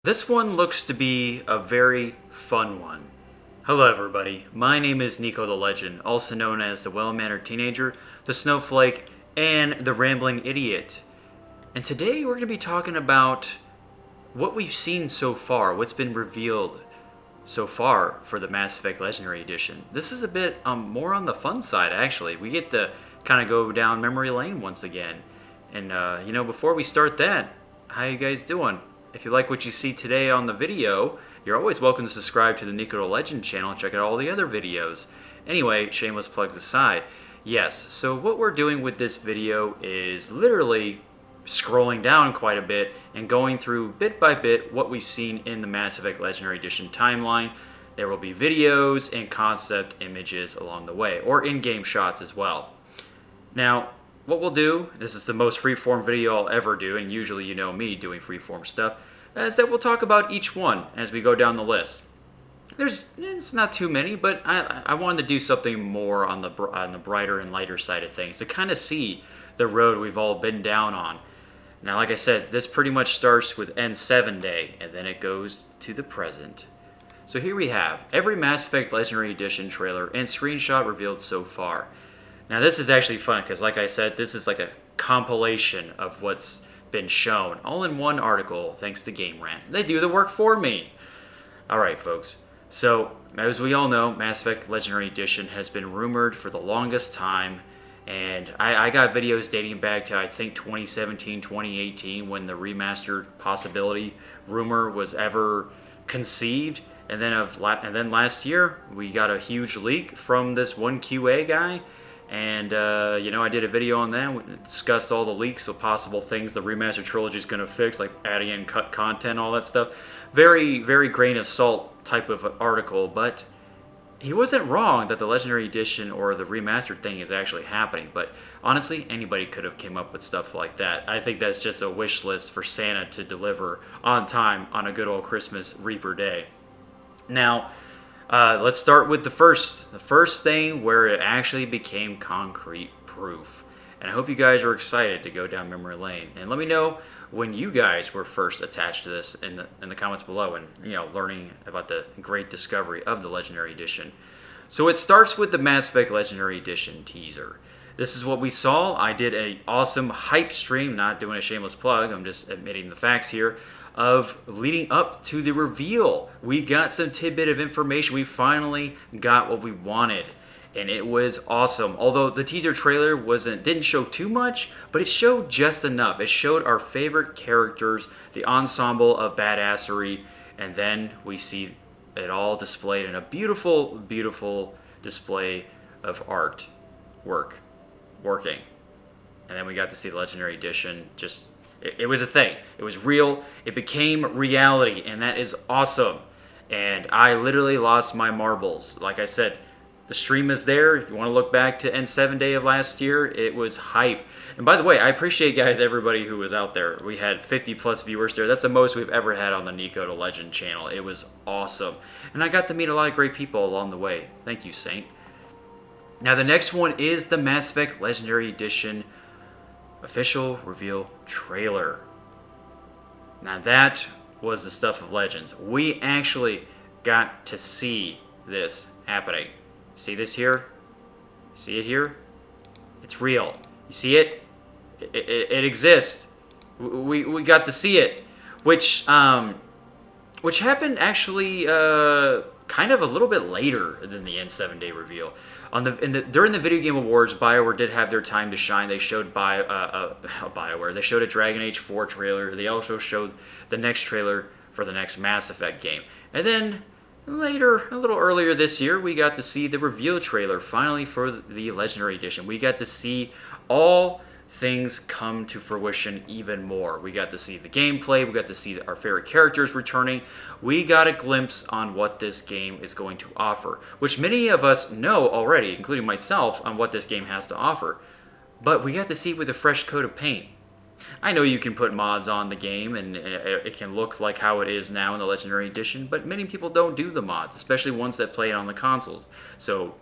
This one looks to be a very fun one. Hello everybody, my name is NikoTheLegend, also known as the Well-Mannered Teenager, the Snowflake, and the Rambling Idiot. And today we're going to be talking about what we've seen so far, what's been revealed so far for the Mass Effect Legendary Edition. This is a bit more on the fun side actually. We get to kind of go down memory lane once again. And before we start that, how you guys doing? If you like what you see today on the video, you're always welcome to subscribe to the NikoTheLegend channel and check out all the other videos. Anyway, shameless plugs aside. Yes, so what we're doing with this video is literally scrolling down quite a bit and going through bit by bit what we've seen in the Mass Effect Legendary Edition timeline. There will be videos and concept images along the way, or in-game shots as well. Now, what we'll do, this is the most freeform video I'll ever do, and usually you know me doing freeform stuff, is that we'll talk about each one as we go down the list. It's not too many, but I wanted to do something more on the brighter and lighter side of things to kind of see the road we've all been down on. Now, like I said, this pretty much starts with N7 Day, and then it goes to the present. So here we have every Mass Effect Legendary Edition trailer and screenshot revealed so far. Now this is actually fun because, like I said, this is like a compilation of what's been shown, all in one article, thanks to Game Rant. They do the work for me. Alright, folks. So, as we all know, Mass Effect Legendary Edition has been rumored for the longest time, and I got videos dating back to, I think, 2017, 2018, when the remastered possibility rumor was ever conceived. And then last year, we got a huge leak from this one QA guy. And, I did a video on that. We discussed all the leaks of possible things the remastered trilogy is going to fix, like adding in cut content, all that stuff. Very, very grain of salt type of article, but he wasn't wrong that the Legendary Edition or the remastered thing is actually happening. But honestly, anybody could have came up with stuff like that. I think that's just a wish list for Santa to deliver on time on a good old Christmas Reaper day. Now, let's start with the first thing where it actually became concrete proof. And I hope you guys are excited to go down memory lane. And let me know when you guys were first attached to this in the comments below, and learning about the great discovery of the Legendary Edition. So it starts with the Mass Effect Legendary Edition teaser. This is what we saw. I did an awesome hype stream, not doing a shameless plug, I'm just admitting the facts here, of leading up to the reveal. We got some tidbit of information. We finally got what we wanted, and it was awesome. Although the teaser trailer didn't show too much, but it showed just enough. It showed our favorite characters, the ensemble of badassery, and then we see it all displayed in a beautiful, beautiful display of art working. And then we got to see the Legendary Edition. It was a thing. It was real. It became reality, and that is awesome. And I literally lost my marbles. Like I said, the stream is there. If you want to look back to N7 Day of last year, it was hype. And by the way, I appreciate everybody who was out there. We had 50 plus viewers there. That's the most we've ever had on the NikoTheLegend channel. It was awesome. And I got to meet a lot of great people along the way. Thank you, Saint. Now the next one is the Mass Effect Legendary Edition official reveal trailer. Now that was the stuff of legends. We actually got to see this happening. See this here? See it here? It's real. You see it? It exists. We got to see it, which happened actually kind of a little bit later than the N7 Day reveal. During the Video Game Awards, BioWare did have their time to shine. They showed BioWare. They showed a Dragon Age 4 trailer. They also showed the next trailer for the next Mass Effect game. And then later, a little earlier this year, we got to see the reveal trailer finally for the Legendary Edition. We got to see all things come to fruition even more. We got to see the gameplay. We got to see our favorite characters returning. We got a glimpse on what this game is going to offer, which many of us know already, including myself, on what this game has to offer. But we got to see it with a fresh coat of paint. I know you can put mods on the game and it can look like how it is now in the Legendary Edition, but many people don't do the mods, especially ones that play it on the consoles. So,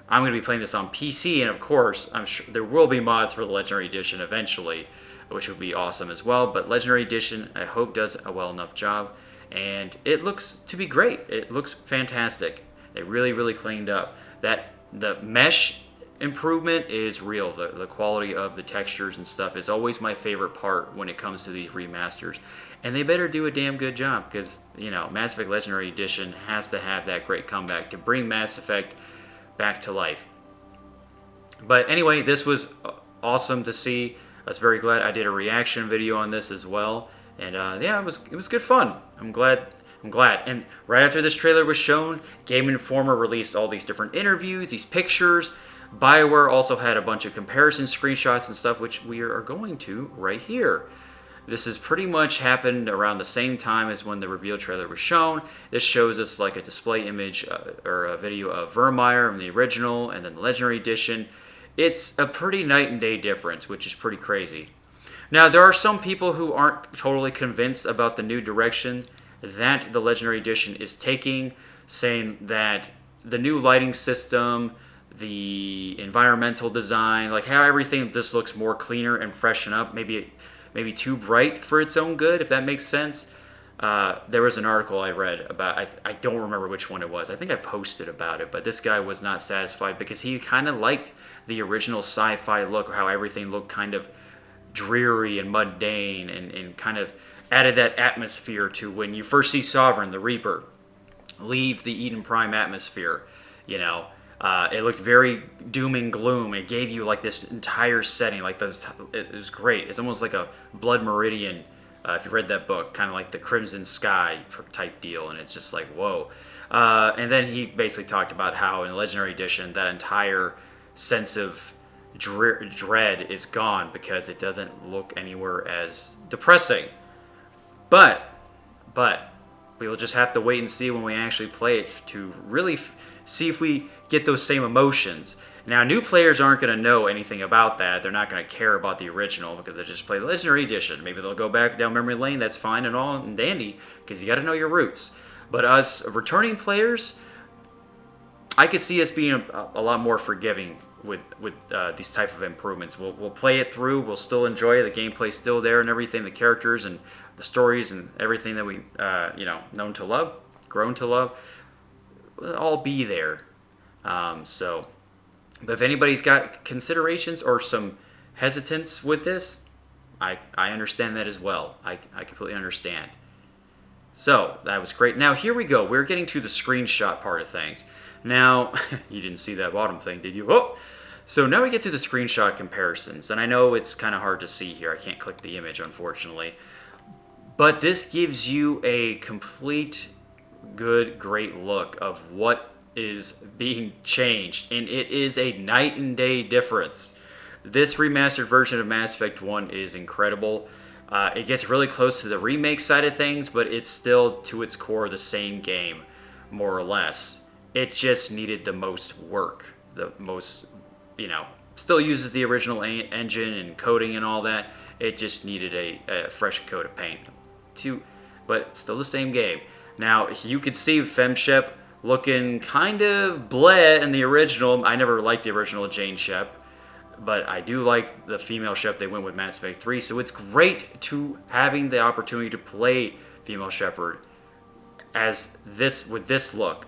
I'm going to be playing this on PC, and of course, I'm sure there will be mods for the Legendary Edition eventually. which would be awesome as well. But Legendary Edition, I hope, does a well enough job. And it looks to be great. It looks fantastic. They really cleaned up. The mesh improvement is real. The quality of the textures and stuff is always my favorite part when it comes to these remasters. And they better do a damn good job because, Mass Effect Legendary Edition has to have that great comeback to bring Mass Effect back to life. But anyway, this was awesome to see. I was very glad I did a reaction video on this as well. And yeah, it was good fun. I'm glad. And right after this trailer was shown, Game Informer released all these different interviews, these pictures. BioWare also had a bunch of comparison screenshots and stuff, which we are going to right here. This has pretty much happened around the same time as when the reveal trailer was shown. This shows us like a display image or a video of Vermeer in the original and then the Legendary Edition. It's a pretty night and day difference, which is pretty crazy. Now, there are some people who aren't totally convinced about the new direction that the Legendary Edition is taking, saying that the new lighting system, the environmental design, like how everything just looks more cleaner and freshen up, maybe too bright for its own good, if that makes sense. There was an article I read about, I don't remember which one it was. I think I posted about it, but this guy was not satisfied because he kind of liked the original sci-fi look, how everything looked kind of dreary and mundane and kind of added that atmosphere to when you first see Sovereign, the Reaper, leave the Eden Prime atmosphere, It looked very doom and gloom. It gave you like this entire setting, like this. It was great. It's almost like a Blood Meridian, if you read that book, kind of like the Crimson Sky type deal, and it's just like, whoa. And then he basically talked about how in Legendary Edition, that entire sense of dread is gone because it doesn't look anywhere as depressing. But we will just have to wait and see when we actually play it to really see if we get those same emotions. Now, new players aren't going to know anything about that. They're not going to care about the original because they just play the Legendary Edition. Maybe they'll go back down memory lane. That's fine and all and dandy because you got to know your roots. But us returning players, I could see us being a lot more forgiving with these type of improvements. We'll play it through. We'll still enjoy it. The gameplay's still there and everything. The characters and the stories and everything that we known to love, grown to love, will all be there. But if anybody's got considerations or some hesitance with this, I understand that as well. I completely understand. So that was great. Now here we go. We're getting to the screenshot part of things. Now, you didn't see that bottom thing, did you? Oh! So now we get to the screenshot comparisons. And I know it's kind of hard to see here. I can't click the image, unfortunately. But this gives you a complete, good, great look of what is being changed. And it is a night and day difference. This remastered version of Mass Effect 1 is incredible. It gets really close to the remake side of things, but it's still, to its core, the same game, more or less. It just needed the most work. The most, still uses the original engine and coding and all that. It just needed a fresh coat of paint. But it's still the same game. Now, you could see FemShep looking kind of bleh in the original. I never liked the original Jane Shep, but I do like the female Shep they went with Mass Effect 3. So it's great to having the opportunity to play female Shepard as this with this look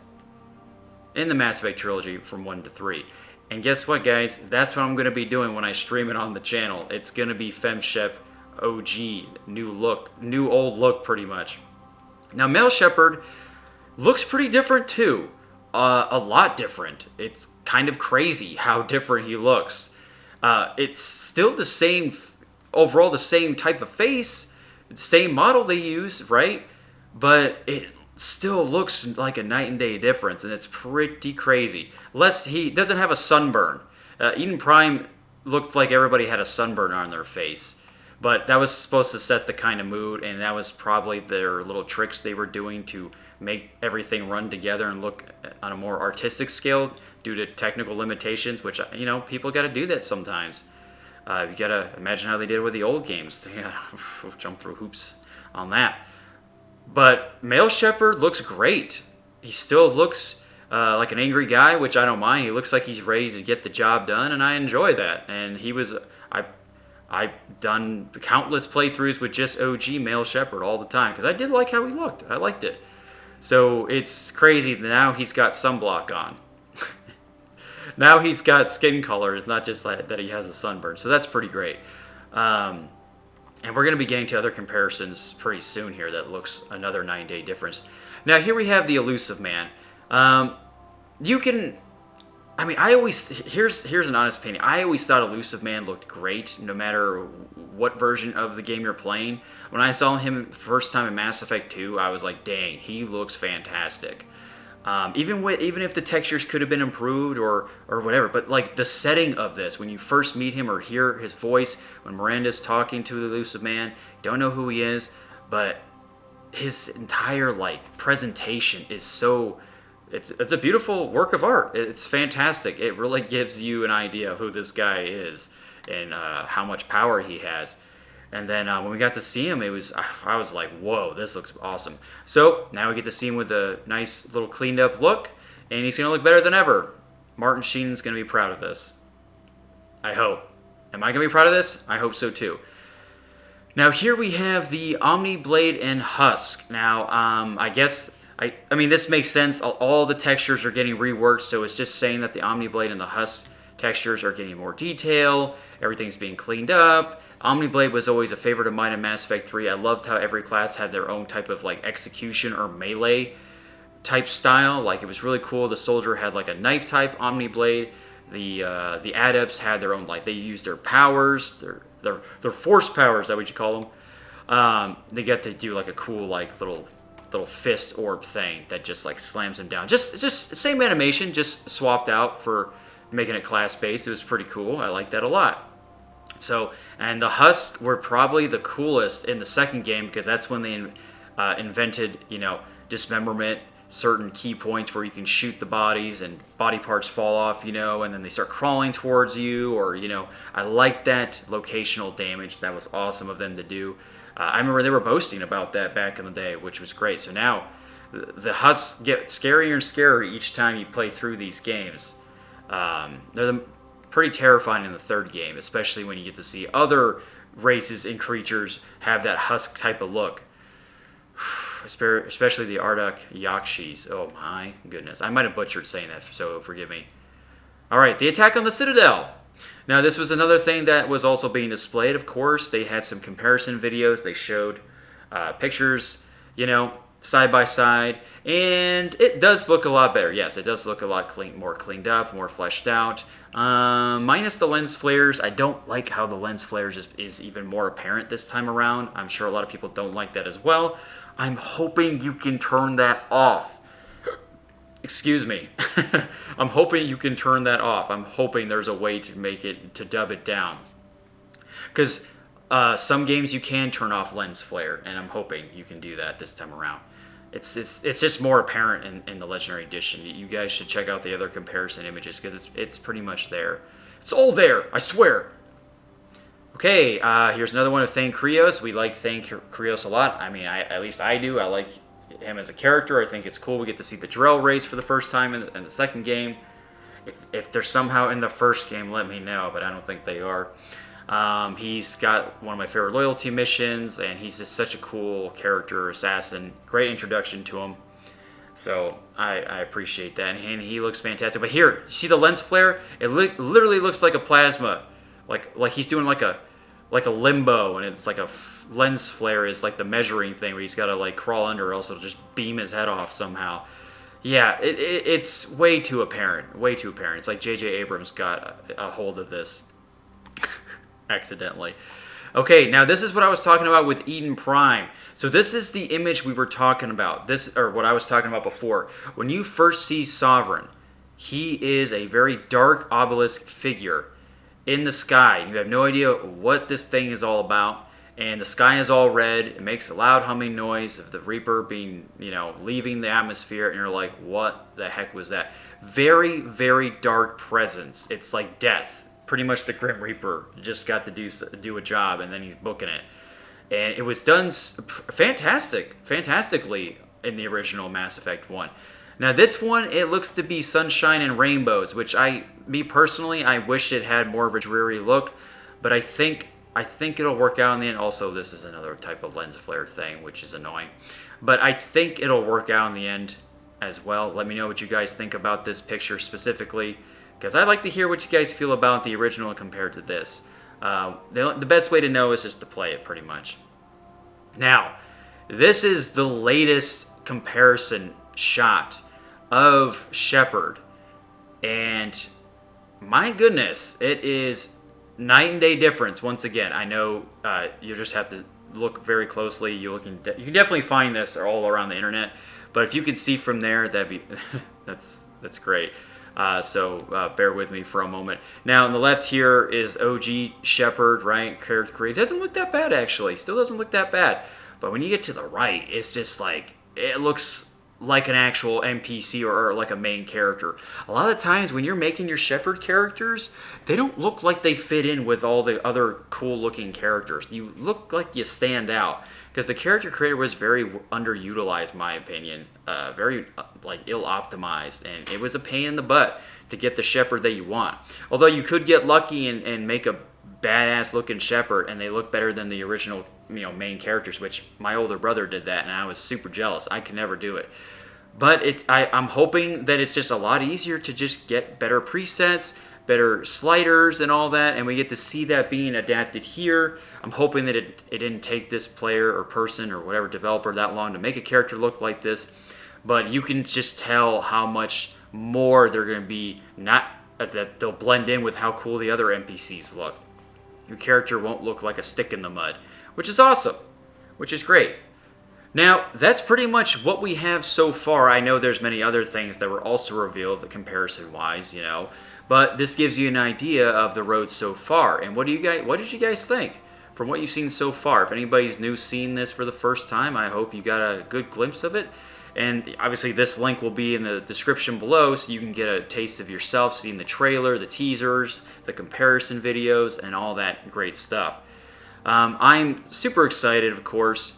in the Mass Effect trilogy from 1 to 3. And guess what, guys? That's what I'm going to be doing when I stream it on the channel. It's going to be FemShep OG, new look, new old look pretty much. Now, male Shepard looks pretty different too. A lot different. It's kind of crazy how different he looks. It's still the same, overall the same type of face, same model they use, right? But it still looks like a night and day difference, and it's pretty crazy. He doesn't have a sunburn. Eden Prime looked like everybody had a sunburn on their face. But that was supposed to set the kind of mood, and that was probably their little tricks they were doing to make everything run together and look on a more artistic scale due to technical limitations, which, people got to do that sometimes. You got to imagine how they did with the old games. They got to jump through hoops on that. But male Shepard looks great. He still looks like an angry guy, which I don't mind. He looks like he's ready to get the job done, and I enjoy that. And he was... I've done countless playthroughs with just OG male Shepherd all the time because I did like how he looked. I liked it. So it's crazy that now he's got sunblock on. Now he's got skin color. It's not just that he has a sunburn. So that's pretty great. And we're going to be getting to other comparisons pretty soon here that looks another 9-day difference. Now here we have the Elusive Man. You can... I mean, here's an honest opinion. I always thought Elusive Man looked great, no matter what version of the game you're playing. When I saw him the first time in Mass Effect 2, I was like, dang, he looks fantastic. Even if the textures could have been improved or whatever, but like the setting of this, when you first meet him or hear his voice, when Miranda's talking to the Elusive Man, you don't know who he is, but his entire like presentation is so... It's a beautiful work of art. It's fantastic. It really gives you an idea of who this guy is and how much power he has. And then when we got to see him, I was like, whoa, this looks awesome. So now we get to see him with a nice little cleaned up look, and he's going to look better than ever. Martin Sheen's going to be proud of this. I hope. Am I going to be proud of this? I hope so too. Now here we have the Omni Blade and Husk. Now I guess... I mean, this makes sense. All the textures are getting reworked, so it's just saying that the Omniblade and the Husk textures are getting more detail. Everything's being cleaned up. Omniblade was always a favorite of mine in Mass Effect 3. I loved how every class had their own type of like execution or melee type style. Like, it was really cool. The soldier had like a knife type Omniblade. The adepts had their own, like, they used their powers, their force powers, is that what you call them? They get to do like a cool like little fist orb thing that just like slams him down. Just same animation, just swapped out for making it class based. It was pretty cool. I like that a lot. So, and the Husks were probably the coolest in the second game because that's when they invented, dismemberment, certain key points where you can shoot the bodies and body parts fall off, and then they start crawling towards you, or, I like that locational damage. That was awesome of them to do. I remember they were boasting about that back in the day, which was great. So now the Husks get scarier and scarier each time you play through these games. They're pretty terrifying in the third game, especially when you get to see other races and creatures have that Husk type of look. Especially the Ardak Yakshis. Oh my goodness. I might have butchered saying that, so forgive me. Alright, the attack on the Citadel. Now, this was another thing that was also being displayed, of course. They had some comparison videos. They showed pictures, side by side. And it does look a lot better. Yes, it does look a lot more cleaned up, more fleshed out. Minus the lens flares. I don't like how the lens flares is even more apparent this time around. I'm sure a lot of people don't like that as well. I'm hoping you can turn that off. Excuse me. I'm hoping you can turn that off. I'm hoping there's a way to dub it down. Because some games you can turn off lens flare, and I'm hoping you can do that this time around. It's just more apparent in the Legendary Edition. You guys should check out the other comparison images because it's pretty much there. It's all there, I swear. Okay, here's another one of Thane Krios. We like Thane Krios a lot. I mean, at least I do. I like him as a character. I think it's cool. We get to see the Drell race for the first time in the second game. If they're somehow in the first game, let me know, but I don't think they are. He's got one of my favorite loyalty missions, and he's just such a cool character, assassin. Great introduction to him. So I appreciate that, and he looks fantastic. But here, see the lens flare? It literally looks like a plasma, like he's doing like a limbo, and it's like a lens flare is like the measuring thing where he's got to like crawl under, or else it'll just beam his head off somehow. Yeah, it's way too apparent. It's like J.J. Abrams got a hold of this accidentally. Okay, now this is what I was talking about with Eden Prime. So this is the image we were talking about. What I was talking about before. When you first see Sovereign, he is a very dark obelisk figure in the sky. You have no idea what this thing is all about. And the sky is all red. It makes a loud humming noise of the Reaper being, leaving the atmosphere. And you're like, what the heck was that? Very, very dark presence. It's like death. Pretty much the Grim Reaper just got to do a job, and then he's booking it. And it was done fantastically in the original Mass Effect 1. Now this one, it looks to be sunshine and rainbows, which me personally, I wish it had more of a dreary look. But I think I think it'll work out in the end. Also, this is another type of lens flare thing, which is annoying. But I think it'll work out in the end as well. Let me know what you guys think about this picture specifically, because I'd like to hear what you guys feel about the original compared to this. The best way to know is just to play it, pretty much. Now, this is the latest comparison shot of Shepard, and my goodness, it is night and day difference. Once again, I know you just have to look very closely. You can definitely find this all around the internet, but if you could see from there, that'd be that's great. So bear with me for a moment. Now on the left here is OG Shepard, right? Character created. Doesn't look that bad, actually. Still doesn't look that bad. But when you get to the right, it's just like, it looks like an actual NPC or like a main character. A lot of times when you're making your Shepard characters, they don't look like they fit in with all the other cool looking characters. You look like you stand out, because the character creator was very underutilized, in my opinion. Very like ill optimized, and it was a pain in the butt to get the Shepard that you want. Although you could get lucky and make a badass looking Shepard and they look better than the original, main characters, which my older brother did that and I was super jealous. I could never do it. But I'm hoping that it's just a lot easier to just get better presets, better sliders and all that, and we get to see that being adapted here. I'm hoping that it didn't take this player or person or whatever developer that long to make a character look like this, but you can just tell how much more they're going to be, not that they'll blend in with how cool the other NPCs look. Your character won't look like a stick in the mud, which is awesome, which is great. Now, that's pretty much what we have so far. I know there's many other things that were also revealed comparison-wise, but this gives you an idea of the road so far. And what did you guys think from what you've seen so far? If anybody's new seeing this for the first time, I hope you got a good glimpse of it. And obviously this link will be in the description below, so you can get a taste of yourself, seeing the trailer, the teasers, the comparison videos, and all that great stuff. I'm super excited, of course.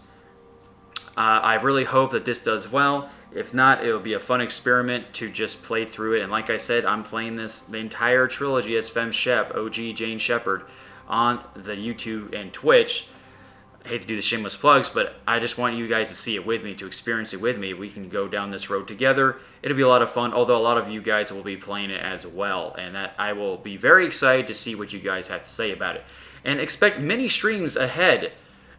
I really hope that this does well. If not, it'll be a fun experiment to just play through it. And like I said, I'm playing the entire trilogy as Fem Shep, OG Jane Shepard, on the YouTube and Twitch. I hate to do the shameless plugs, but I just want you guys to see it with me, to experience it with me. We can go down this road together. It'll be a lot of fun, although a lot of you guys will be playing it as well. And that I will be very excited to see what you guys have to say about it. And expect many streams ahead,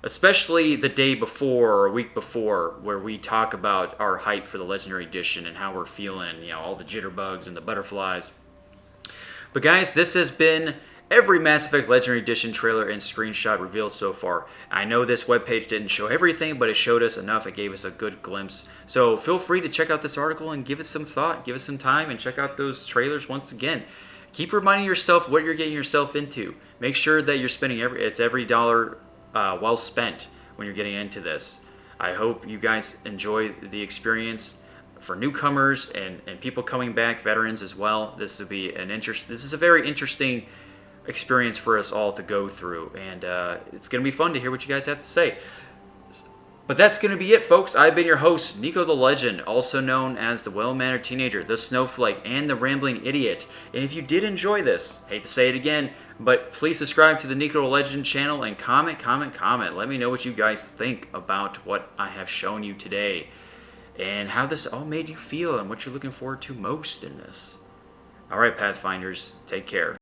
especially the day before or a week before, where we talk about our hype for the Legendary Edition and how we're feeling, all the jitterbugs and the butterflies. But guys, this has been every Mass Effect Legendary Edition trailer and screenshot revealed so far. I know this webpage didn't show everything, but it showed us enough. It gave us a good glimpse. So feel free to check out this article and give it some thought, give it some time, and check out those trailers once again. Keep reminding yourself what you're getting yourself into. Make sure that you're spending every dollar well spent when you're getting into this. I hope you guys enjoy the experience. For newcomers and people coming back, veterans as well, this is a very interesting experience for us all to go through, and it's going to be fun to hear what you guys have to say. But that's going to be it, folks. I've been your host, NikoTheLegend, also known as the Well-Mannered Teenager, the Snowflake, and the Rambling Idiot. And if you did enjoy this, hate to say it again, but please subscribe to the NikoTheLegend channel and comment. Let me know what you guys think about what I have shown you today, and how this all made you feel, and what you're looking forward to most in this. Alright, Pathfinders, take care.